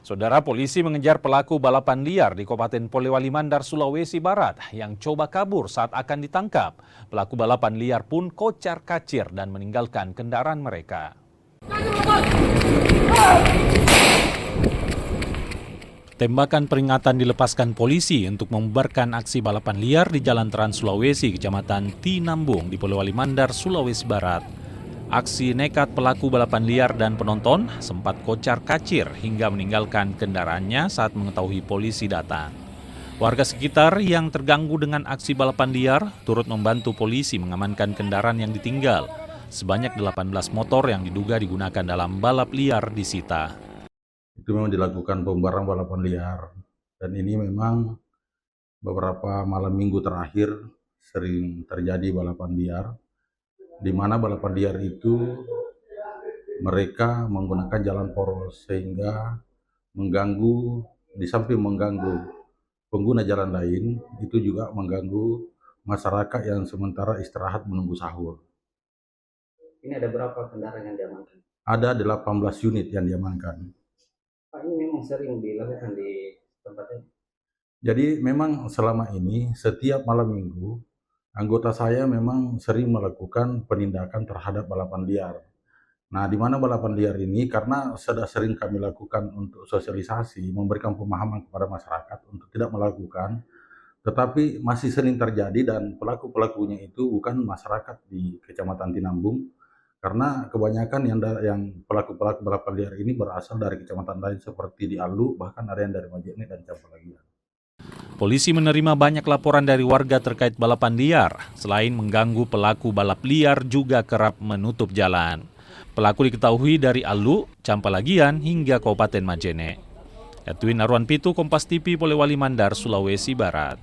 Saudara, polisi mengejar pelaku balapan liar di Kabupaten Polewali Mandar, Sulawesi Barat yang coba kabur saat akan ditangkap. Pelaku balapan liar pun kocar-kacir dan meninggalkan kendaraan mereka. Tembakan peringatan dilepaskan polisi untuk membubarkan aksi balapan liar di Jalan Trans Sulawesi, Kecamatan Tinambung di Polewali Mandar, Sulawesi Barat. Aksi nekat pelaku balapan liar dan penonton sempat kocar-kacir hingga meninggalkan kendaraannya saat mengetahui polisi datang. Warga sekitar yang terganggu dengan aksi balapan liar turut membantu polisi mengamankan kendaraan yang ditinggal. Sebanyak 18 motor yang diduga digunakan dalam balap liar disita. Itu memang dilakukan pembubaran balapan liar, dan ini memang beberapa malam minggu terakhir sering terjadi balapan liar, di mana balapan liar itu mereka menggunakan jalan poros sehingga mengganggu, di samping mengganggu pengguna jalan lain, itu juga mengganggu masyarakat yang sementara istirahat menunggu sahur. Ini ada berapa kendaraan yang diamankan? Ada 18 unit yang diamankan. Pak, ini memang sering dilakukan di tempat ini? Jadi memang selama ini setiap malam minggu anggota saya memang sering melakukan penindakan terhadap balapan liar. Nah, di mana balapan liar ini karena sudah sering kami lakukan untuk sosialisasi, memberikan pemahaman kepada masyarakat untuk tidak melakukan, tetapi masih sering terjadi dan pelaku-pelakunya itu bukan masyarakat di Kecamatan Tinambung, karena kebanyakan yang pelaku-pelaku balapan liar ini berasal dari kecamatan lain seperti di Alu, bahkan ada yang dari Majene dan Campalagian. Polisi menerima banyak laporan dari warga terkait balapan liar. Selain mengganggu pelaku balap liar juga kerap menutup jalan. Pelaku diketahui dari Alu, Campalagian hingga Kabupaten Majene. Edwin Arwan Pitu, Kompas TV, Polewali Mandar, Sulawesi Barat.